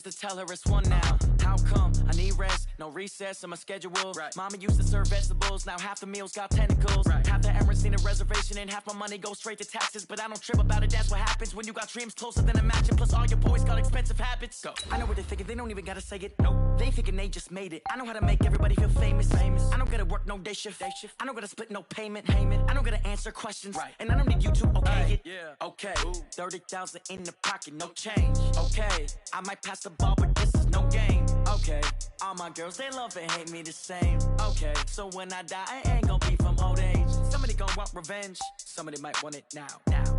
To tell her it's one now. How come? I need rest, no recess in my schedule. Right. Mama used to serve vegetables, now half the meals got tentacles. Right. Half the errands need a reservation and half my money goes straight to taxes. But I don't trip about it, that's what happens when you got dreams closer than a match. Plus all your boys got expensive habits. Go. I know what they're thinking, they don't even gotta say it. Nope. They thinking they just made it. I know how to make everybody feel famous. I don't gotta work no day shift. I don't gotta split no payment. I don't gotta answer questions. Right. And I don't need you to okay it. Yeah. Okay. 30,000 in the pocket, no change. Okay. I might pass the ball, but this is no game. Okay. All my girls, they love and hate me the same. Okay. So when I die, I ain't gonna be from old age. Somebody gonna want revenge. Somebody might want it now.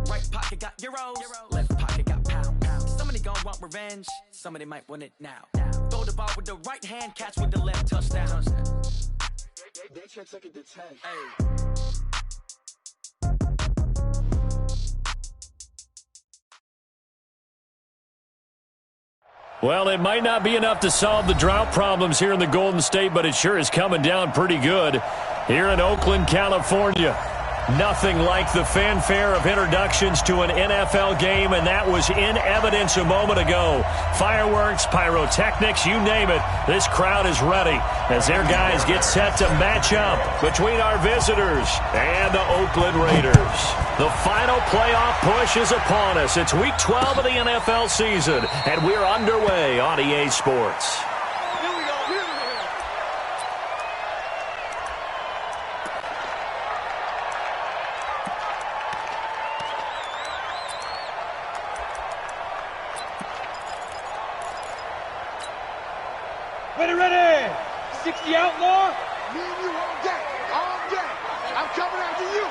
Right pocket got euros. Left pocket got pounds. Somebody gonna want revenge. Somebody might want it now. Throw the ball with the right hand, catch with the left, touchdown. They check second to 10. Hey. Well, it might not be enough to solve the drought problems here in the Golden State, but it sure is coming down pretty good here in Oakland, California. Nothing like the fanfare of introductions to an NFL game, and that was in evidence a moment ago. Fireworks, pyrotechnics, you name it. This crowd is ready as their guys get set to match up between our visitors and the Oakland Raiders. The final playoff push is upon us. It's Week 12 of the NFL season, and we're underway on EA Sports. Ready! 60 outlaw? Me and you all day. I'm coming after you.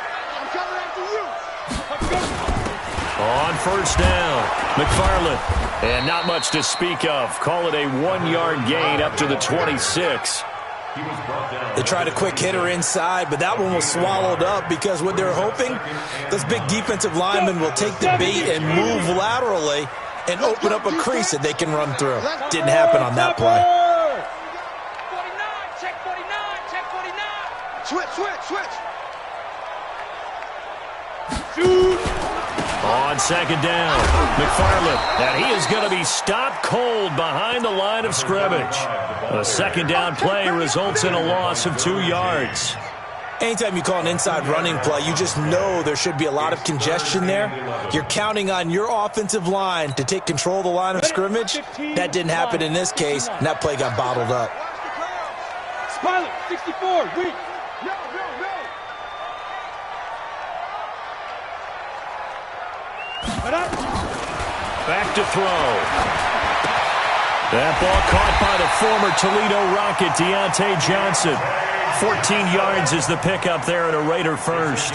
On first down, McFarland. And not much to speak of. Call it a 1-yard gain up to the 26. They tried a quick hitter inside, but that one was swallowed up because what they're hoping, those big defensive linemen will take the bait and move laterally and open up a crease that they can run through. Didn't happen on that play. Switch. Shoot. On second down, McFarland. And he is going to be stopped cold behind the line of scrimmage. A second down play results in a loss of 2 yards. Anytime you call an inside running play, you just know there should be a lot of congestion there. You're counting on your offensive line to take control of the line of scrimmage. That didn't happen in this case, and that play got bottled up. Pilot, 64, weak. No. Back to throw. That ball caught by the former Toledo Rocket, Deontay Johnson. 14 yards is the pickup there at a Raider first.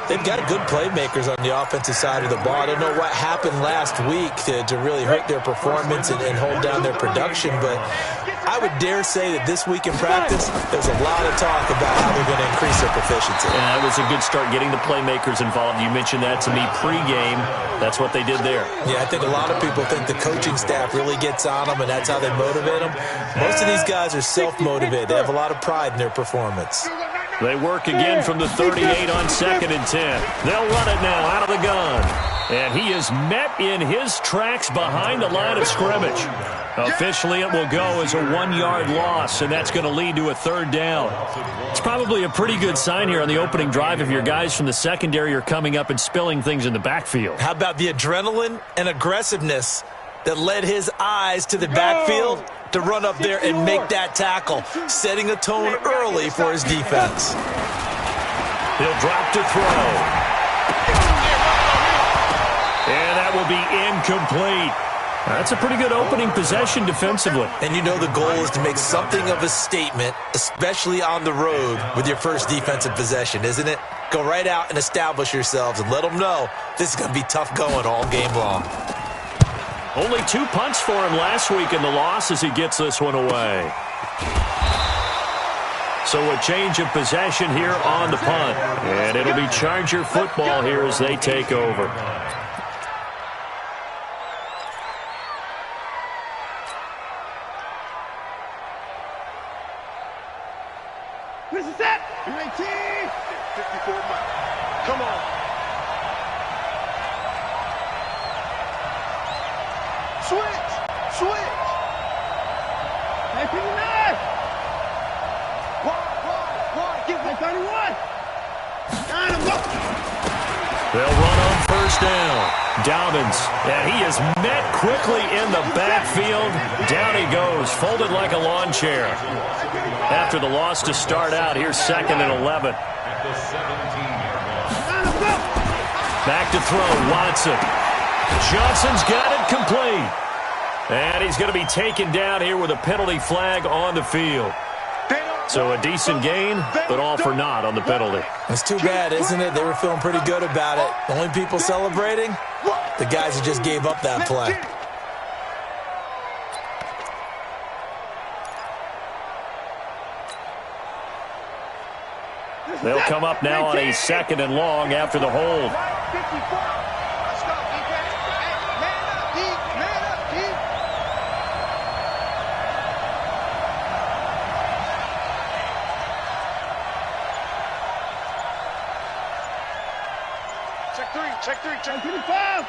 They've got good playmakers on the offensive side of the ball. I don't know what happened last week to really hurt their performance and hold down their production, but I would dare say that this week in practice, there's a lot of talk about how they're going to increase their proficiency. And that was a good start, getting the playmakers involved. You mentioned that to me pregame. That's what they did there. Yeah, I think a lot of people think the coaching staff really gets on them, and that's how they motivate them. Most of these guys are self-motivated. They have a lot of pride in their performance. They work again from the 38 on 2nd and 10. They'll run it now out of the gun. And he is met in his tracks behind the line of scrimmage. Officially, it will go as a 1-yard loss, and that's going to lead to a third down. It's probably a pretty good sign here on the opening drive if your guys from the secondary are coming up and spilling things in the backfield. How about the adrenaline and aggressiveness that led his eyes to the backfield to run up there and make that tackle, setting a tone early for his defense. He'll drop to throw. And that will be incomplete. That's a pretty good opening possession defensively. And you know the goal is to make something of a statement, especially on the road with your first defensive possession, isn't it? Go right out and establish yourselves and let them know this is going to be tough going all game long. Only 2 punts for him last week in the loss as he gets this one away. So a change of possession here on the punt. And it'll be Charger football here as they take over. This is it. UAT. 54 miles. Come on. Switch. Give me 31. They'll run on first down. Dobbins, and he is met quickly in the backfield. Down he goes, folded like a lawn chair. After the loss to start out, here's 2nd and 11. Back to throw, Watson. Johnson's got it complete. And he's going to be taken down here with a penalty flag on the field. So a decent gain, but all for naught on the penalty. It's too bad, isn't it? They were feeling pretty good about it. The only people celebrating, the guys who just gave up that play. They'll come up now on a 2nd and long after the hold. Check three. 25.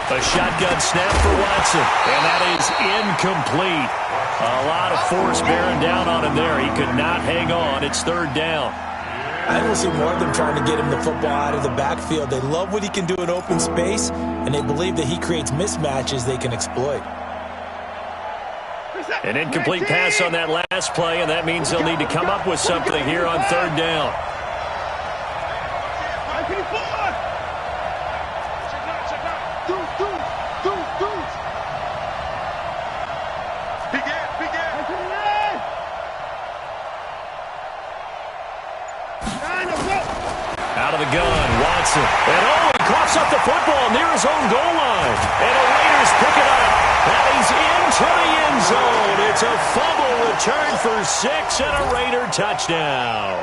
A shotgun snap for Watson, and that is incomplete. A lot of force bearing down on him there. He could not hang on. It's 3rd down. I don't see more of them trying to get him the football out of the backfield. They love what he can do in open space, and they believe that he creates mismatches they can exploit. An incomplete pass on that last play, and that means they'll need to come up with something here on 3rd down. Out of the gun, Watson. And he coughs up the football near his own goal line. And the Raiders pick it up. And he's into the end zone. It's a fumble return for 6 and a Raider touchdown.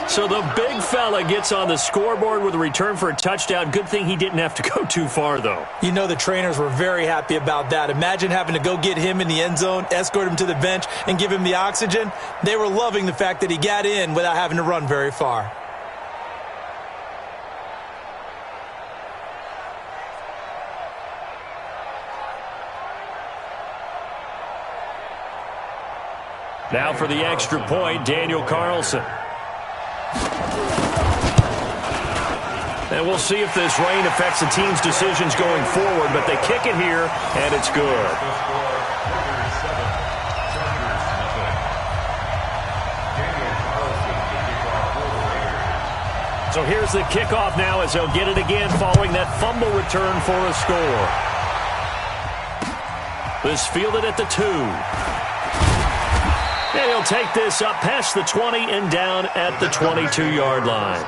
So the big fella gets on the scoreboard with a return for a touchdown. Good thing he didn't have to go too far, though. You know the trainers were very happy about that. Imagine having to go get him in the end zone, escort him to the bench, and give him the oxygen. They were loving the fact that he got in without having to run very far. Now for the extra point, Daniel Carlson. And we'll see if this rain affects the team's decisions going forward, but they kick it here, and it's good. So here's the kickoff now as they'll get it again following that fumble return for a score. This fielded at the 2. And he'll take this up past the 20 and down at the 22-yard line.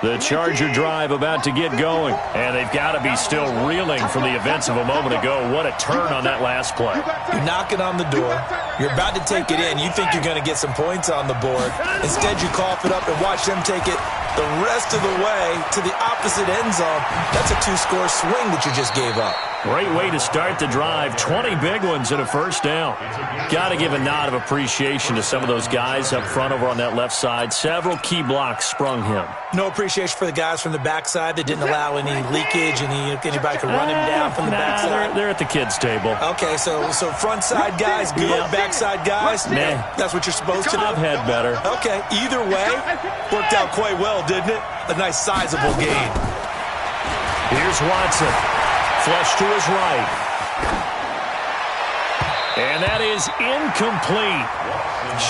The Charger drive about to get going, and they've got to be still reeling from the events of a moment ago. What a turn on that last play. You're knocking on the door. You're about to take it in. You think you're going to get some points on the board. Instead, you cough it up and watch them take it the rest of the way to the opposite end zone. That's a 2-score swing that you just gave up. Great way to start the drive. 20 big ones and a first down. Got to give a nod of appreciation to some of those guys up front over on that left side. Several key blocks sprung him. No appreciation for the guys from the backside that didn't allow any leakage, anybody could run him down from the backside. They're at the kids' table. Okay, so front side guys good, backside guys, that's what you're supposed to do? I've had better. Okay, either way, worked out quite well, didn't it? A nice sizable gain. Here's Watson. Flush to his right. And that is incomplete.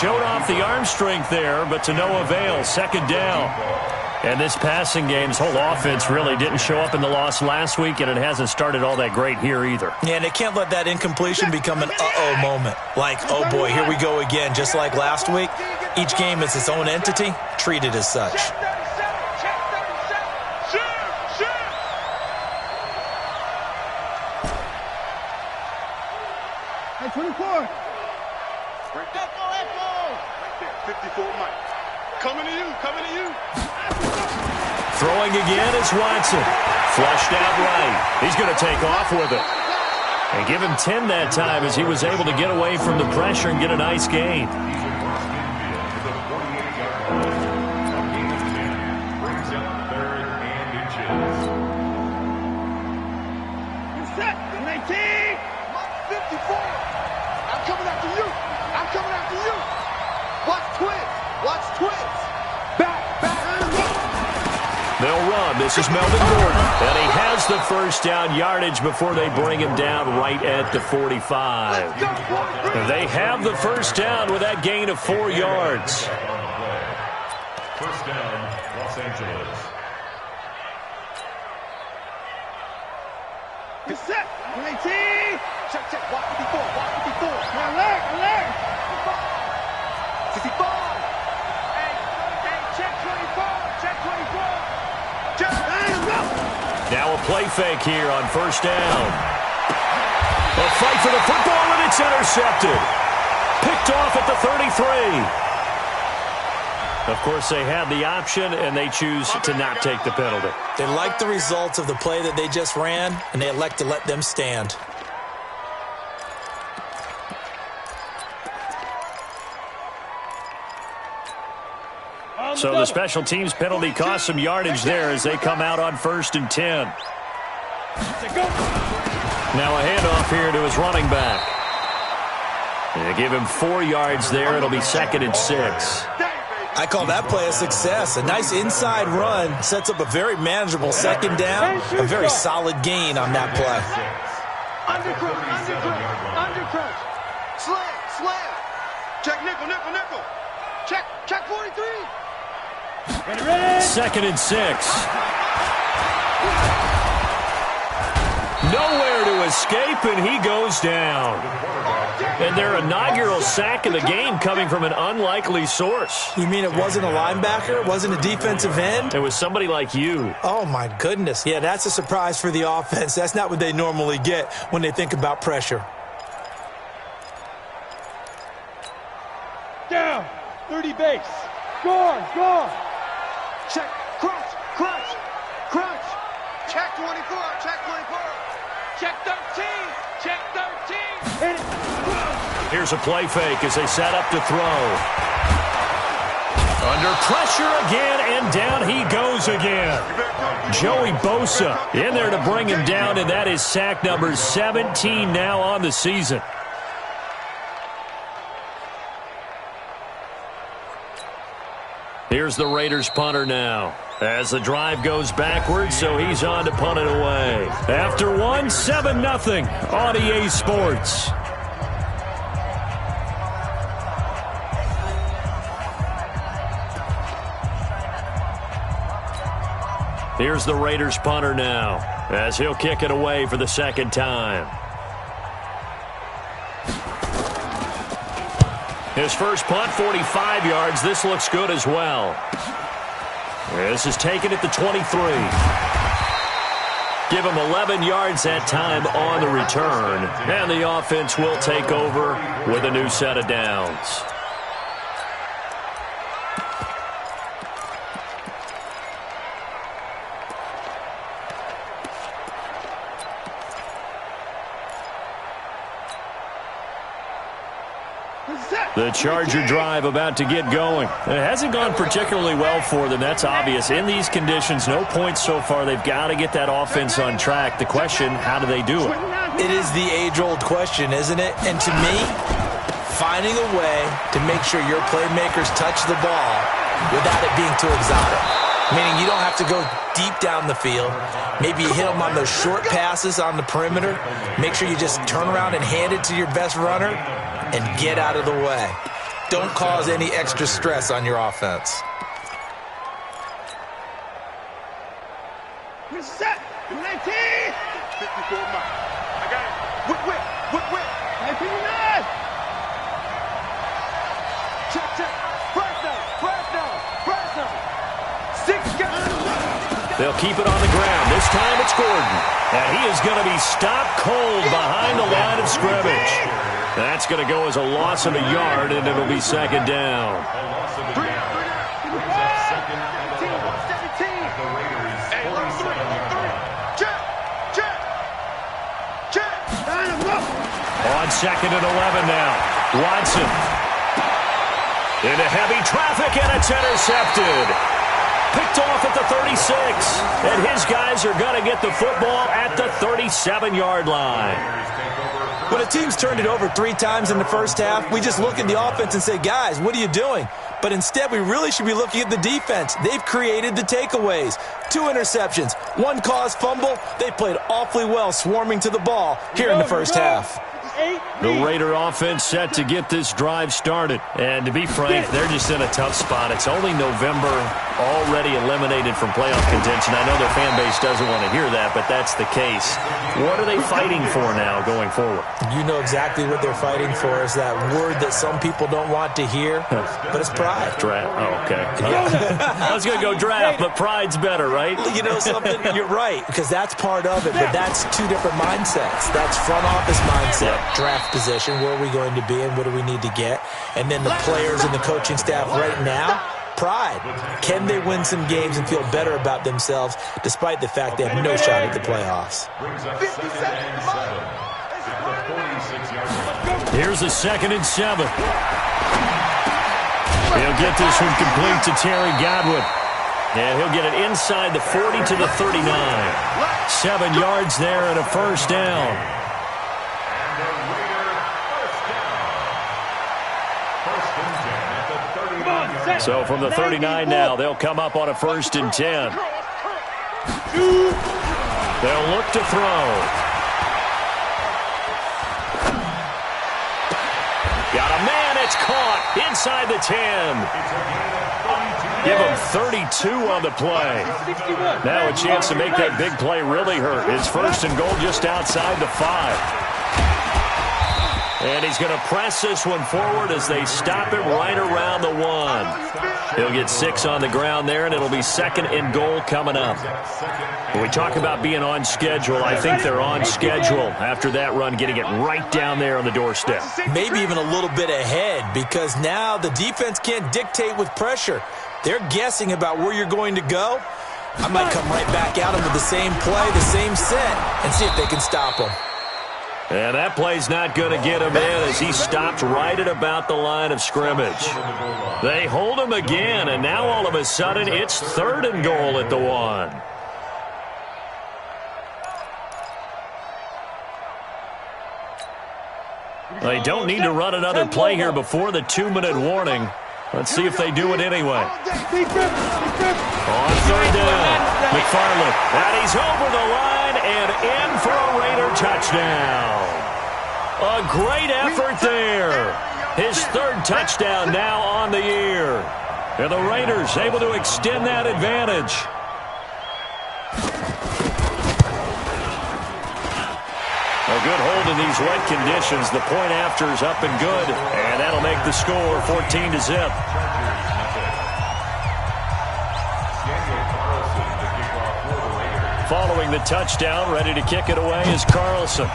Showed off the arm strength there, but to no avail. 2nd down. And this passing game, this whole offense really didn't show up in the loss last week, and it hasn't started all that great here either. Yeah, and they can't let that incompletion become an uh-oh moment. Like, oh boy, here we go again. Just like last week, each game is its own entity, treated as such. Hey, 24. Echo. 54 Mike. Coming to you. Throwing again is Watson. Flushed out right. He's going to take off with it. And give him 10 that time as he was able to get away from the pressure and get a nice gain. This is Melvin Gordon. And he has the first down yardage before they bring him down right at the 45. They have the first down with that gain of 4 yards. First down, Los Angeles. Get set. 19. Check, check. Walk 54. Walk 54. Alert, alert. 54. Hey, check 24. Check 24. Check. Now a play fake here on first down. A fight for the football, and it's intercepted. Picked off at the 33. Of course, they had the option, and they choose to not take the penalty. They like the results of the play that they just ran, and they elect to let them stand. So the special teams penalty cost some yardage there as they come out on 1st and 10. Now a handoff here to his running back. They give him 4 yards there. It'll be 2nd and 6. I call that play a success. A nice inside run sets up a very manageable 2nd down. A very solid gain on that play. Undercross, undercross, undercross. Slam, slam. Check nickel, nickel, nickel. Check 43. Ready, ready. 2nd and 6. Nowhere to escape, and he goes down. And their inaugural sack of the game coming from an unlikely source. You mean it wasn't a linebacker? It wasn't a defensive end? It was somebody like you. Oh, my goodness. Yeah, that's a surprise for the offense. That's not what they normally get when they think about pressure. Down. 30 base. Score, score. Check, crunch, crunch, crunch. Check 24, check 24. Check 13, check 13. Hit it. Here's a play fake as they set up to throw. Under pressure again, and down he goes again. Joey Bosa in there to bring him down, and that is sack number 17 now on the season. Here's the Raiders punter now. As the drive goes backwards, so he's on to punt it away. After one, 7-0 on EA Sports. Here's the Raiders punter now, as he'll kick it away for the 2nd time. His first punt, 45 yards. This looks good as well. This is taken at the 23. Give him 11 yards that time on the return. And the offense will take over with a new set of downs. The Charger drive about to get going. It hasn't gone particularly well for them. That's obvious. In these conditions, no points so far. They've got to get that offense on track. The question, how do they do it? It is the age-old question, isn't it? And to me, finding a way to make sure your playmakers touch the ball without it being too exotic. Meaning you don't have to go deep down the field. Maybe you hit them on those short passes on the perimeter. Make sure you just turn around and hand it to your best runner and get out of the way. Don't cause any extra stress on your offense. We're set. 19. 54 miles. I got it. Whip, whip, whip, whip. 19. Check, check. Fresno, Fresno, Fresno. 6 guys. They'll keep it on the ground. This time it's Gordon. And he is going to be stopped cold behind the line of scrimmage. That's going to go as a loss of a yard, and it'll be 2nd down. On 2nd and 11 now. Watson. Into heavy traffic, and it's intercepted. Picked off at the 36. And his guys are going to get the football at the 37-yard line. When a team's turned it over 3 times in the first half, we just look at the offense and say, guys, what are you doing? But instead, we really should be looking at the defense. They've created the takeaways. 2 interceptions, 1 caused fumble. They played awfully well swarming to the ball here in the first half. The Raider offense set to get this drive started. And to be frank, they're just in a tough spot. It's only November, already eliminated from playoff contention. I know their fan base doesn't want to hear that, but that's the case. What are they fighting for now going forward? You know exactly what they're fighting for is that word that some people don't want to hear, but it's pride. Draft. Oh, okay. I was going to go draft, but pride's better, right? You know something? You're right, because that's part of it, but that's 2 different mindsets. That's front office mindset, draft position, where are we going to be and what do we need to get? And then the players and the coaching staff right now, pride. Can they win some games and feel better about themselves despite the fact they have no shot at the playoffs? Here's a 2nd and 7. He'll get this one complete to Terry Godwin. And he'll get it inside the 40 to the 39. 7 yards there and a first down. So from the 39 now, they'll come up on a 1st and 10. They'll look to throw. Got a man, it's caught inside the 10. Give him 32 on the play. Now a chance to make that big play really hurt. It's 1st and goal just outside the 5. And he's going to press this one forward as they stop him right around the 1. He'll get 6 on the ground there, and it'll be 2nd and goal coming up. When we talk about being on schedule, I think they're on schedule after that run, getting it right down there on the doorstep. Maybe even a little bit ahead, because now the defense can't dictate with pressure. They're guessing about where you're going to go. I might come right back at them with the same play, the same set, and see if they can stop them. And that play's not going to get him in as he stopped right at about the line of scrimmage. They hold him again, and now all of a sudden it's 3rd and goal at the 1. They don't need to run another play here before the 2-minute warning. Let's see if they do it anyway. On 3rd down, McFarland. And he's over the line and in for a Raider touchdown. A great effort there. His 3rd touchdown now on the year. And the Raiders able to extend that advantage. A good hold in these wet conditions. The point after is up and good. And that'll make the score 14-0. Following the touchdown, ready to kick it away is Carlson.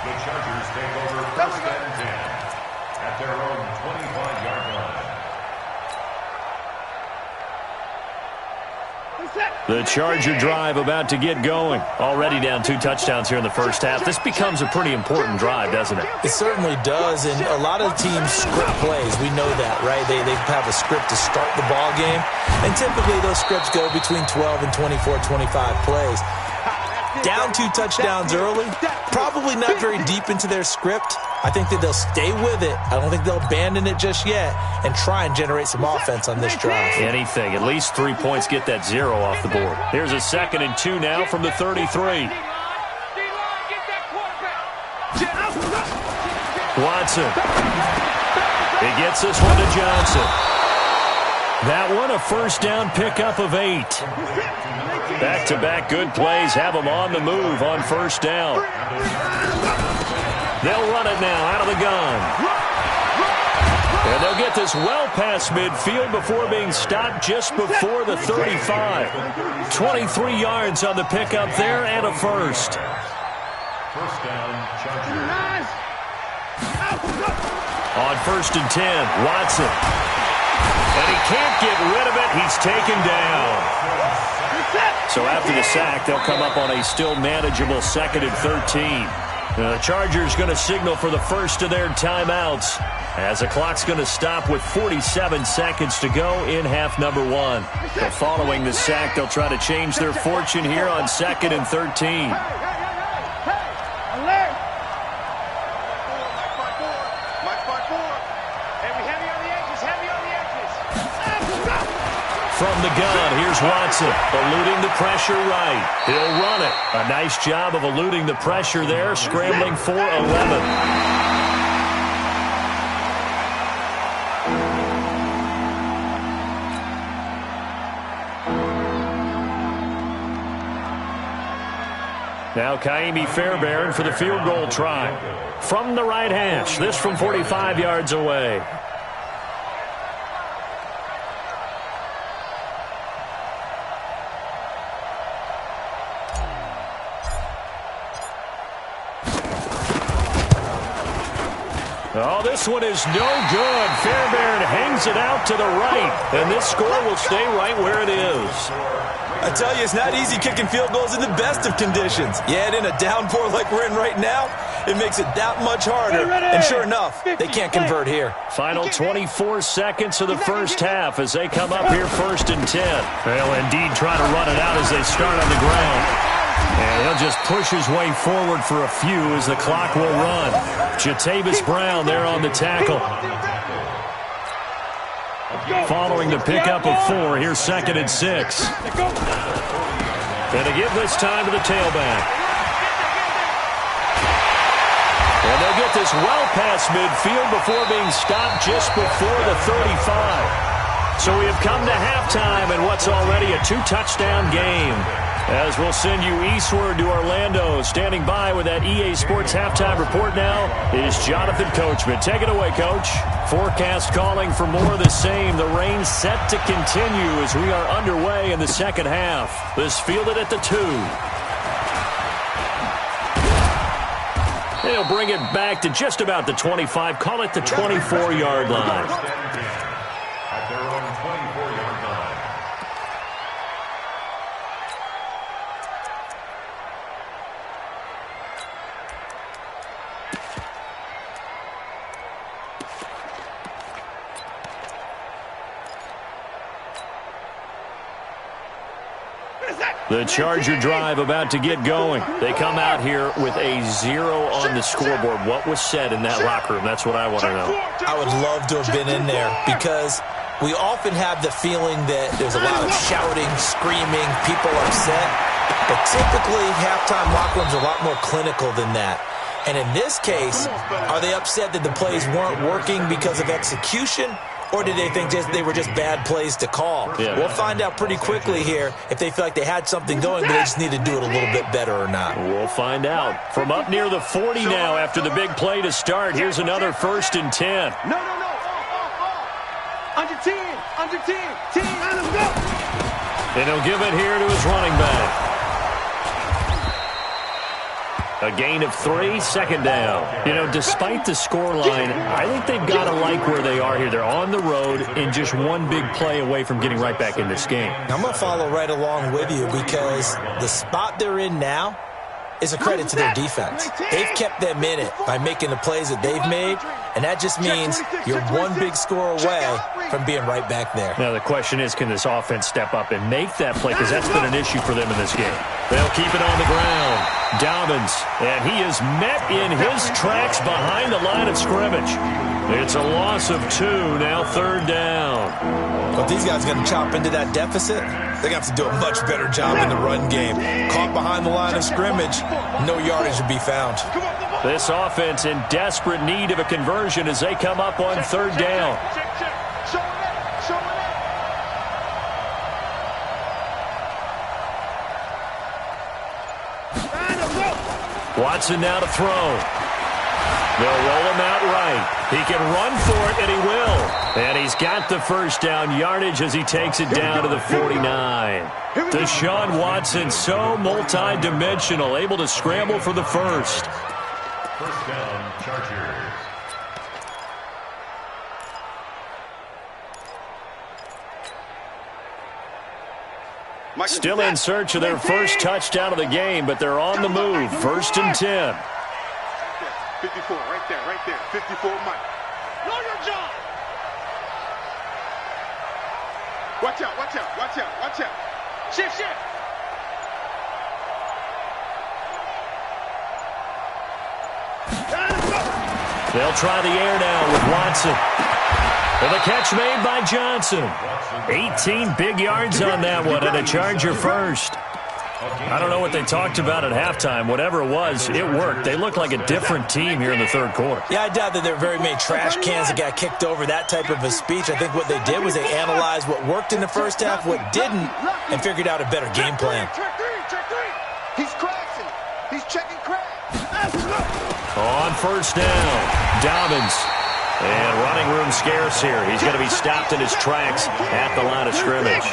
The Chargers take over 1st and 10 at their own 25-yard line. The Charger drive about to get going. Already down 2 touchdowns here in the first half. This becomes a pretty important drive, doesn't it? It certainly does, and a lot of teams script plays. We know that, right? They have a script to start the ball game, and typically those scripts go between 12 and 24, 25 plays. Down 2 touchdowns early, probably not very deep into their script. I think that they'll stay with it. I don't think they'll abandon it just yet and try and generate some offense on this drive. Anything. At least 3 points, get that 0 off the board. Here's a 2nd and 2 now from the 33. Watson. He gets this one to Johnson. That one a 1st down pickup of 8. Back-to-back good plays have them on the move on 1st down. They'll run it now out of the gun. And they'll get this well past midfield before being stopped just before the 35. 23 yards on the pickup there and a 1st. 1st down, Chargers. On 1st and 10, Watson. And he can't get rid of it. He's taken down. So after the sack, they'll come up on a still manageable 2nd and 13. The Chargers going to signal for the first of their timeouts as the clock's going to stop with 47 seconds to go in half number 1. So following the sack, they'll try to change their fortune here on 2nd and 13. From the gun, here's Watson, eluding the pressure right. He'll run it. A nice job of eluding the pressure there, scrambling for 11. Now Kaimi Fairbairn for the field goal try. From the right hash, this from 45 yards away. Oh, this one is no good. Fairbairn hangs it out to the right, and this score will stay right where it is. I tell you, it's not easy kicking field goals in the best of conditions. Yet in a downpour like we're in right now, it makes it that much harder. And sure enough, they can't convert here. Final 24 seconds of the first half as they come up here 1st and 10. They'll indeed try to run it out as they start on the ground. And he'll just push his way forward for a few as the clock will run. Jatavis Brown there on the tackle. Following the pickup of 4, here's 2nd and 6. And to give this time to the tailback. And they'll get this well past midfield before being stopped just before the 35. So we have come to halftime in what's already a 2-touchdown game. As we'll send you eastward to Orlando. Standing by with that EA Sports halftime report now is Jonathan Coachman. Take it away, Coach. Forecast calling for more of the same. The rain set to continue as we are underway in the second half. This fielded at the 2. They'll bring it back to just about the 25. Call it the 24-yard line. At their own 24-yard line. The Charger drive about to get going. They come out here with a 0 on the scoreboard. What was said in that locker room? That's what I want to know. I would love to have been in there because we often have the feeling that there's a lot of shouting, screaming, people upset. But typically, halftime locker rooms are a lot more clinical than that. And in this case, are they upset that the plays weren't working because of execution? Or did they think they were just bad plays to call? Yeah. We'll find out pretty quickly here if they feel like they had something going, but they just need to do it a little bit better or not. We'll find out. From up near the 40 now after the big play to start, here's another 1st and 10. No. Under 10. Under 10. 10. Let's go. And he'll give it here to his running back. A gain of 3, 2nd down. You know, despite the scoreline, I think they've got to like where they are here. They're on the road and just one big play away from getting right back in this game. I'm going to follow right along with you because the spot they're in now is a credit to their defense. They've kept them in it by making the plays that they've made, and that just means you're one big score away from being right back there. Now the question is, can this offense step up and make that play? Because that's been an issue for them in this game. They'll keep it on the ground. Dobbins, and he is met in his tracks behind the line of scrimmage. It's a loss of 2, now 3rd down. But these guys are going to chop into that deficit. They're going to have to do a much better job in the run game. Caught behind the line of scrimmage, no yardage to be found. This offense in desperate need of a conversion as they come up on 3rd down. Watson now to throw. They'll roll him out right. He can run for it, and he will. And he's got the 1st down yardage as he takes it down to the 49. Deshaun Watson, so multi-dimensional, able to scramble for the 1st. 1st down, Chargers. Still in search of their 1st touchdown of the game, but they're on the move. 1st and 10. 54, right there. 54 Mike. Know your job. Watch out. Shift. They'll try the air now with Watson. And the catch made by Johnson. 18 big yards on that one, and a Charger first. I don't know what they talked about at halftime. Whatever it was, it worked. They look like a different team here in the third quarter. Yeah, I doubt that there were very many trash cans that got kicked over, that type of a speech. I think what they did was they analyzed what worked in the first half, what didn't, and figured out a better game plan. Check three. He's crashing. He's checking crash. On first down, Dobbins. And running room scarce here. He's going to be stopped in his tracks at the line of scrimmage.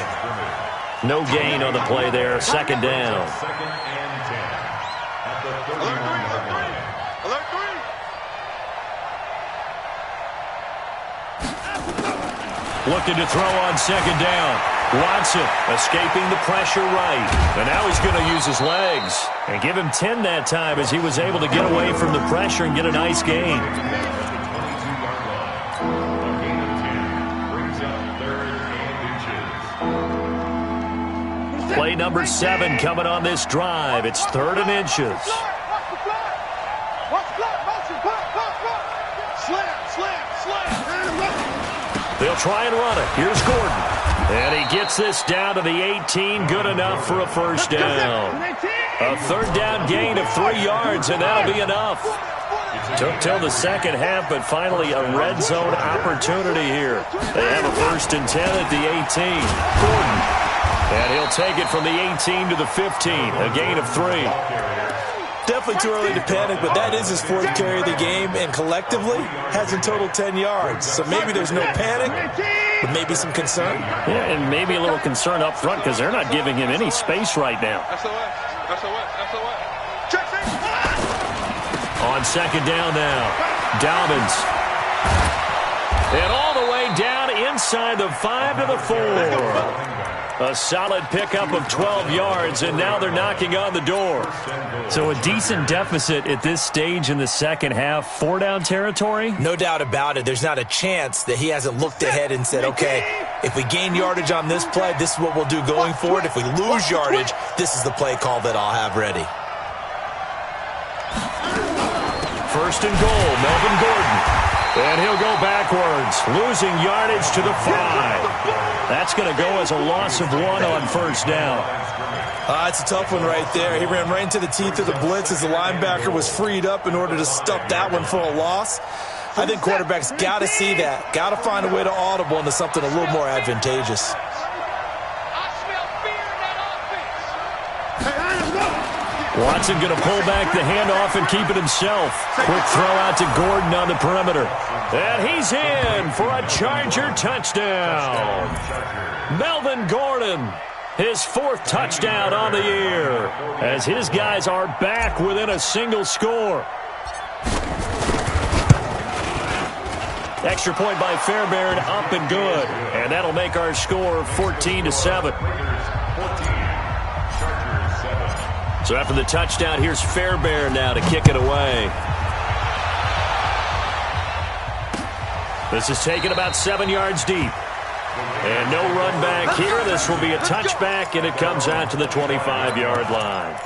No gain on the play there. Second down. Second and 10 at the 31-yard line. Alert three. Looking to throw on second down. Watson escaping the pressure right. And now he's going to use his legs. And give him 10 that time as he was able to get away from the pressure and get a nice gain. Play number 7 coming on this drive. It's 3rd and inches. Watch the block. Motion. Slam. They'll try and run it. Here's Gordon. And he gets this down to the 18. Good enough for a first down. A third down gain of 3 yards, and that'll be enough. Took till the second half, but finally a red zone opportunity here. They have a 1st and 10 at the 18. Gordon. And he'll take it from the 18 to the 15, a gain of 3. Definitely too early to panic, but that is his 4th carry of the game, and collectively has in total 10 yards. So maybe there's no panic, but maybe some concern. Yeah, and maybe a little concern up front because they're not giving him any space right now. SOS. On second down now, Dobbins. And all the way down inside the 5 to the 4. A solid pickup of 12 yards, and now they're knocking on the door. So a decent deficit at this stage in the second half. 4-down territory? No doubt about it. There's not a chance that he hasn't looked ahead and said, okay, if we gain yardage on this play, this is what we'll do going forward. If we lose yardage, this is the play call that I'll have ready. 1st and goal, Melvin Gordon. And he'll go backwards, losing yardage to the 5. That's going to go as a loss of 1 on first down. It's a tough one right there. He ran right into the teeth of the blitz as the linebacker was freed up in order to stuff that one for a loss. I think quarterbacks got to see that. Got to find a way to audible into something a little more advantageous. Watson going to pull back the handoff and keep it himself. Quick throw out to Gordon on the perimeter. And he's in for a Charger touchdown. Melvin Gordon, his 4th touchdown on the year, as his guys are back within a single score. Extra point by Fairbairn, up and good. And that'll make our score 14-7. So after the touchdown, here's Fairbairn now to kick it away. This is taken about 7 yards deep. And no run back here. This will be a touchback, and it comes out to the 25-yard line.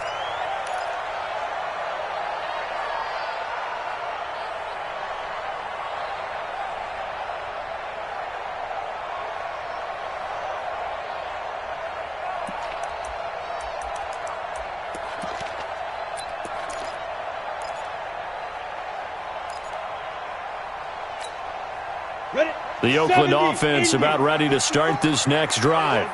The Oakland offense about ready to start this next drive.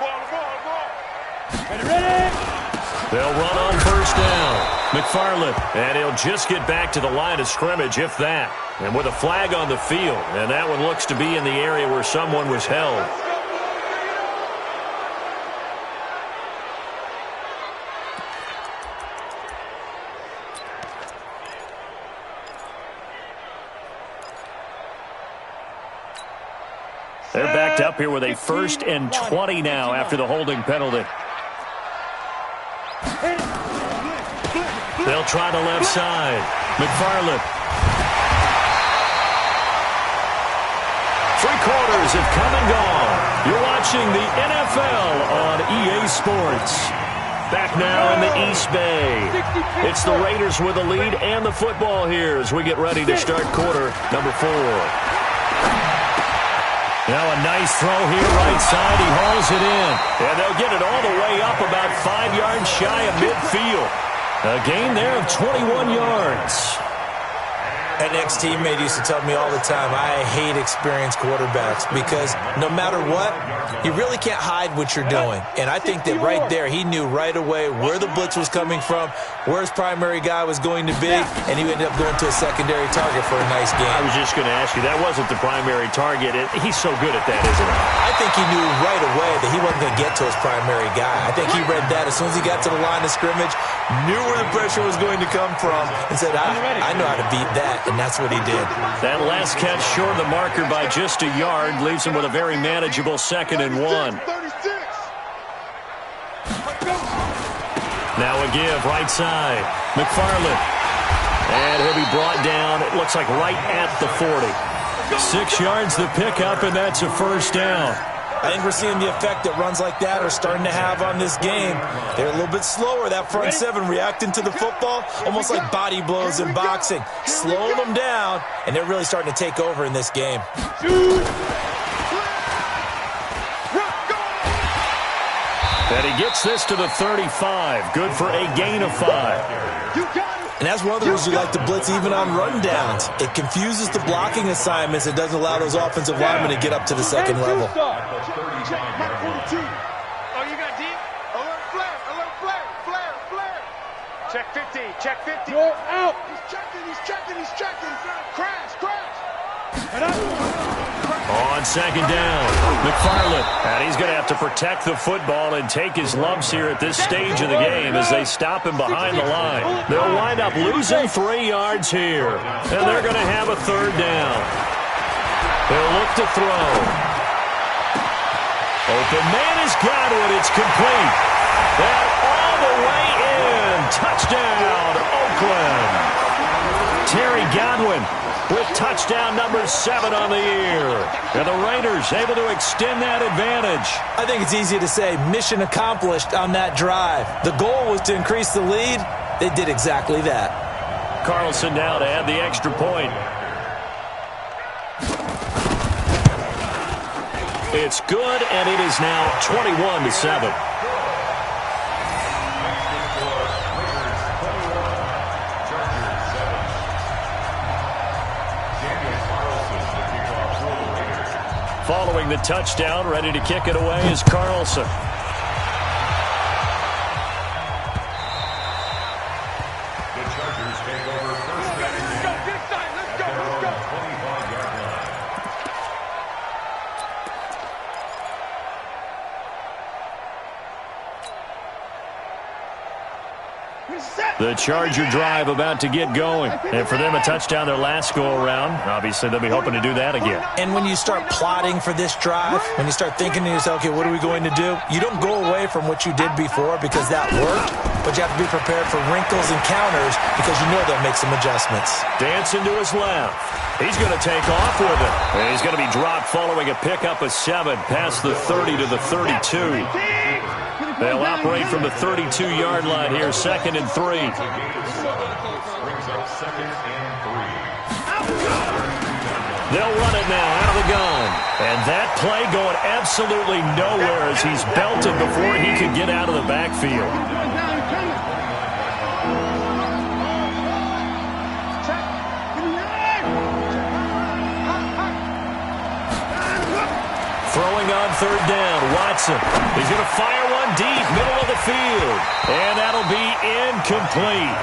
They'll run on first down. McFarland, and he'll just get back to the line of scrimmage, if that. And with a flag on the field, and that one looks to be in the area where someone was held. They're backed up here with a 1st and 20 now after the holding penalty. They'll try the left side. McFarland Three quarters have come and gone. You're watching the NFL on EA Sports. Back now in the East Bay. It's the Raiders with the lead and the football here as we get ready to start quarter number 4. Now a nice throw here right side. He hauls it in. And they'll get it all the way up about 5 yards shy of midfield. A gain there of 21 yards. An ex-teammate used to tell me all the time, I hate experienced quarterbacks because no matter what, you really can't hide what you're doing. And I think that right there, he knew right away where the blitz was coming from, where his primary guy was going to be, and he ended up going to a secondary target for a nice game. I was just going to ask you, that wasn't the primary target. He's so good at that, isn't he? I think he knew right away that he wasn't going to get to his primary guy. I think he read that as soon as he got to the line of scrimmage, knew where the pressure was going to come from, and said, I know how to beat that. And that's what he did. That last catch short of the marker by just a yard leaves him with a very manageable 2nd and 1. Now a give, right side. McFarland. And he'll be brought down, it looks like right at the 40. 6 yards the pickup, and that's a first down. I think we're seeing the effect that runs like that are starting to have on this game. They're a little bit slower, that front 7, reacting to the football, almost like body blows in boxing, slowing them down, and they're really starting to take over in this game. And he gets this to the 35. Good for a gain of 5. And that's one of the reasons you like to blitz even on rundowns. It confuses the blocking assignments. It doesn't allow those offensive linemen to get up to the second level. Oh, you got deep? Alert flare. Check 50, check 50. You're out. He's checking. Crash. On second down, McFarland. And he's going to have to protect the football and take his lumps here at this stage of the game as they stop him behind the line. They'll wind up losing 3 yards here. And they're going to have a 3rd down. They'll look to throw. Open man is Godwin. It's complete. And all the way in. Touchdown, Oakland. Terry Godwin with touchdown number 7 on the year. And the Raiders able to extend that advantage. I think it's easy to say mission accomplished on that drive. The goal was to increase the lead. They did exactly that. Carlson now to add the extra point. It's good, and it is now 21-7. Following the touchdown, ready to kick it away is Carlson. The Chargers take over first down. Let's go. 25-yard line. The Charger drive about to get going. And for them, a touchdown their last go-around. Obviously, they'll be hoping to do that again. And when you start plotting for this drive, when you start thinking to yourself, okay, what are we going to do? You don't go away from what you did before because that worked, but you have to be prepared for wrinkles and counters because you know they'll make some adjustments. Dancing to his left. He's going to take off with it. And he's going to be dropped following a pickup of 7 past the 30 to the 32. They'll operate from the 32-yard line here, 2nd and 3. Brings up 2nd and 3. They'll run it now out of the gun. And that play going absolutely nowhere as he's belted before he could get out of the backfield. Throwing on 3rd down, Watson. He's going to fire one deep, middle of the field. And that'll be incomplete.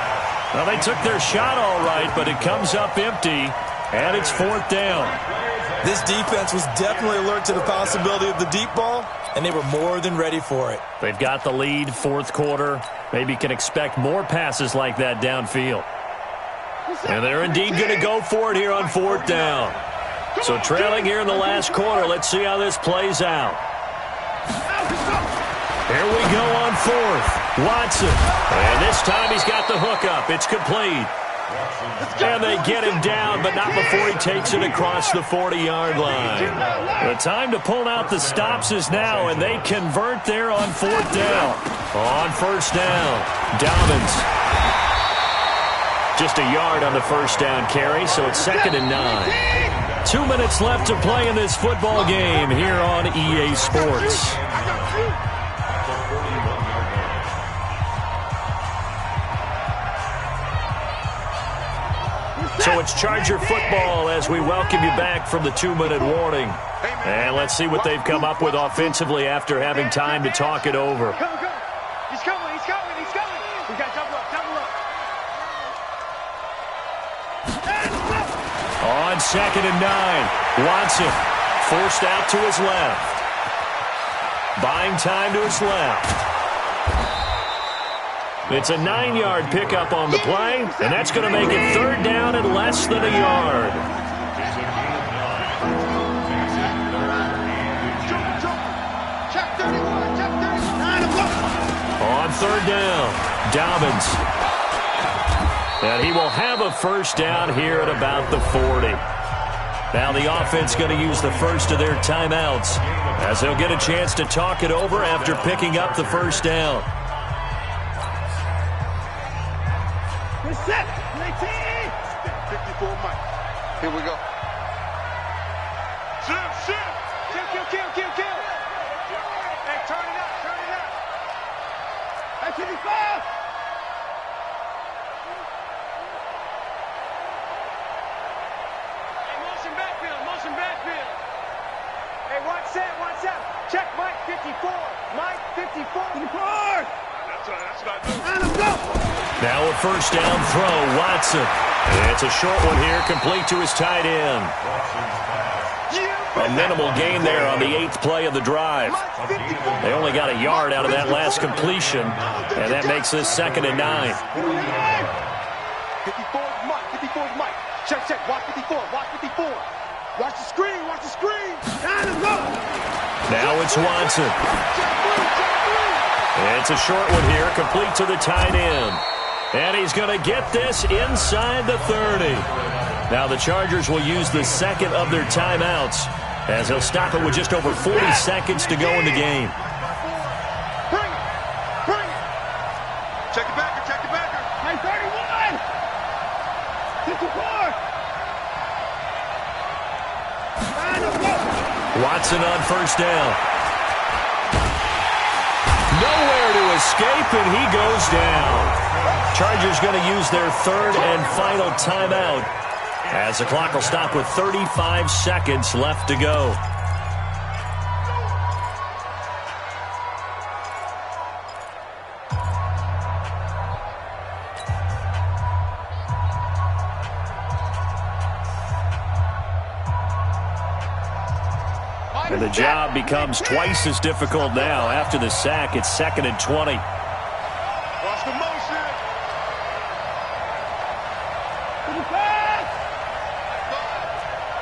Well, they took their shot all right, but it comes up empty, and it's 4th down. This defense was definitely alert to the possibility of the deep ball, and they were more than ready for it. They've got the lead, 4th quarter. Maybe can expect more passes like that downfield. And they're indeed going to go for it here on 4th down. So trailing here in the last quarter. Let's see how this plays out. Here we go on 4th. Watson. And this time he's got the hookup. It's complete. And they get him down, but not before he takes it across the 40-yard line. The time to pull out the stops is now, and they convert there on 4th down. On 1st down, Dobbins. Just a yard on the 1st down carry, so it's 2nd and 9. 2 minutes left to play in this football game here on EA Sports. So it's Charger football as we welcome you back from the 2-minute warning. And let's see what they've come up with offensively after having time to talk it over. Come. He's coming. We got double up. On 2nd and 9, Watson forced out to his left. Buying time to his left. It's a 9-yard pickup on the play, and that's going to make it 3rd down and less than a yard. On 3rd down, Dobbins. And he will have a 1st down here at about the 40. Now the offense going to use the first of their timeouts as they'll get a chance to talk it over after picking up the 1st down. Set. 19. 54 Mike. Here we go. Shoot. Kill. Hey, turn it up. Hey, 55. Hey, motion backfield. Hey, watch that. Check Mike 54. Mike 54. 54. That's not good. Let's go. Now a 1st down throw, Watson. It's a short one here, complete to his tight end. A minimal gain there on the 8th play of the drive. They only got a yard out of that last completion, and that makes this 2nd and 9. 54 is Mike. Check. Watch 54. Watch the screen. Now it's Watson. It's a short one here, complete to the tight end. And he's going to get this inside the 30. Now the Chargers will use the 2nd of their timeouts as they'll stop it with just over 40 seconds to go in the game. Bring it. Check it backer. Hey, 31. 54. Watson on 1st down. Nowhere to escape, and he goes down. Chargers going to use their 3rd and final timeout as the clock will stop with 35 seconds left to go. And the job becomes twice as difficult now. After the sack, it's 2nd and 20. Watch the motion.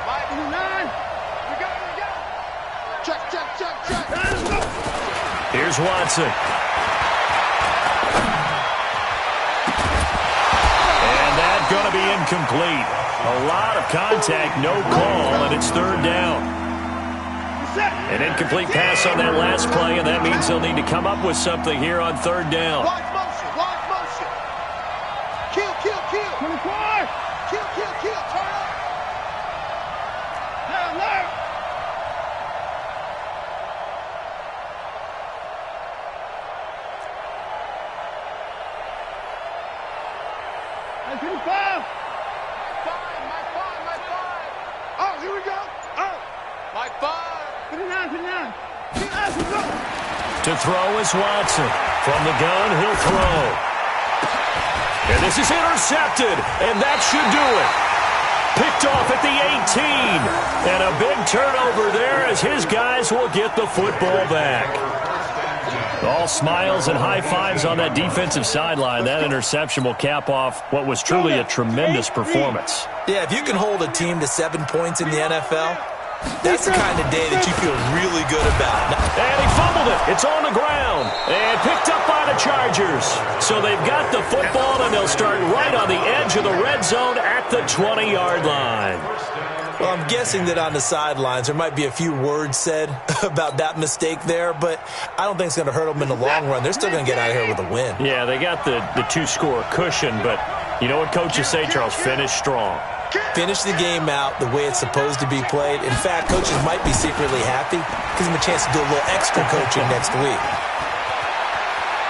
Mike, 9. We got it. Check. Here's Watson. And that's going to be incomplete. A lot of contact, no call, and it's 3rd down. An incomplete pass on that last play, and that means they'll need to come up with something here on 3rd down. Watch motion. Kill. 24. Kill. Turn up. Down. Hey, 55. Mike 5. Oh, here we go. Mike 5. 59. To throw is Watson. From the gun, he'll throw. And this is intercepted, and that should do it. Picked off at the 18. And a big turnover there as his guys will get the football back. All smiles and high fives on that defensive sideline. That interception will cap off what was truly a tremendous performance. Yeah, if you can hold a team to 7 points in the NFL, That's the kind of day that you feel really good about. And he fumbled it. It's on the ground. And picked up by the Chargers. So they've got the football, and they'll start right on the edge of the red zone at the 20-yard line. Well, I'm guessing that on the sidelines there might be a few words said about that mistake there, but I don't think it's going to hurt them in the long run. They're still going to get out of here with a win. Yeah, they got the two-score cushion, but you know what coaches say, Charles? Finish strong. Finish the game out the way it's supposed to be played. In fact, coaches might be secretly happy. Gives them a chance to do a little extra coaching next week.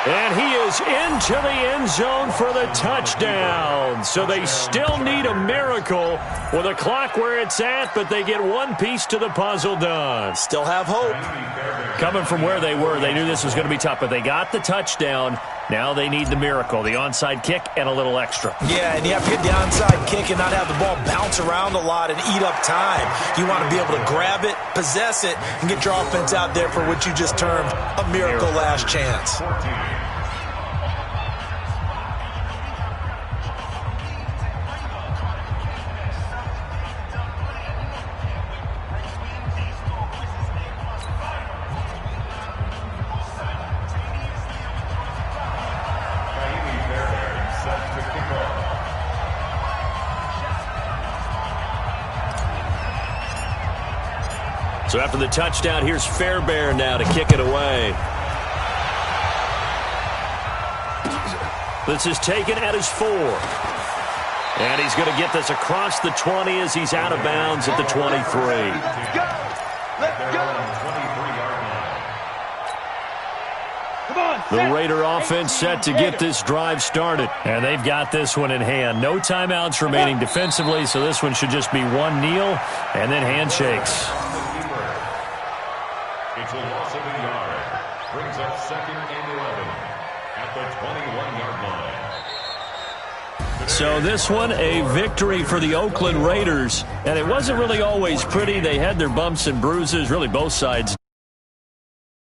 And he is into the end zone for the touchdown. So they still need a miracle with a clock where it's at, but they get one piece to the puzzle done. Still have hope. Coming from where they were, they knew this was going to be tough, but they got the touchdown. Now they need the miracle, the onside kick and a little extra. Yeah, and you have to get the onside kick and not have the ball bounce around a lot and eat up time. You want to be able to grab it, possess it, and get your offense out there for what you just termed a miracle last chance. So after the touchdown, here's Fairbairn now to kick it away. This is taken at his 4. And he's going to get this across the 20 as he's out of bounds at the 23. Let's go! Let's go! The Raider offense set to get this drive started. And they've got this one in hand. No timeouts remaining defensively, so this one should just be one kneel and then handshakes. It's a loss of a yard. Brings up 2nd and 11 at the 21-yard line. So this one, a victory for the Oakland Raiders. And it wasn't really always pretty. They had their bumps and bruises, really both sides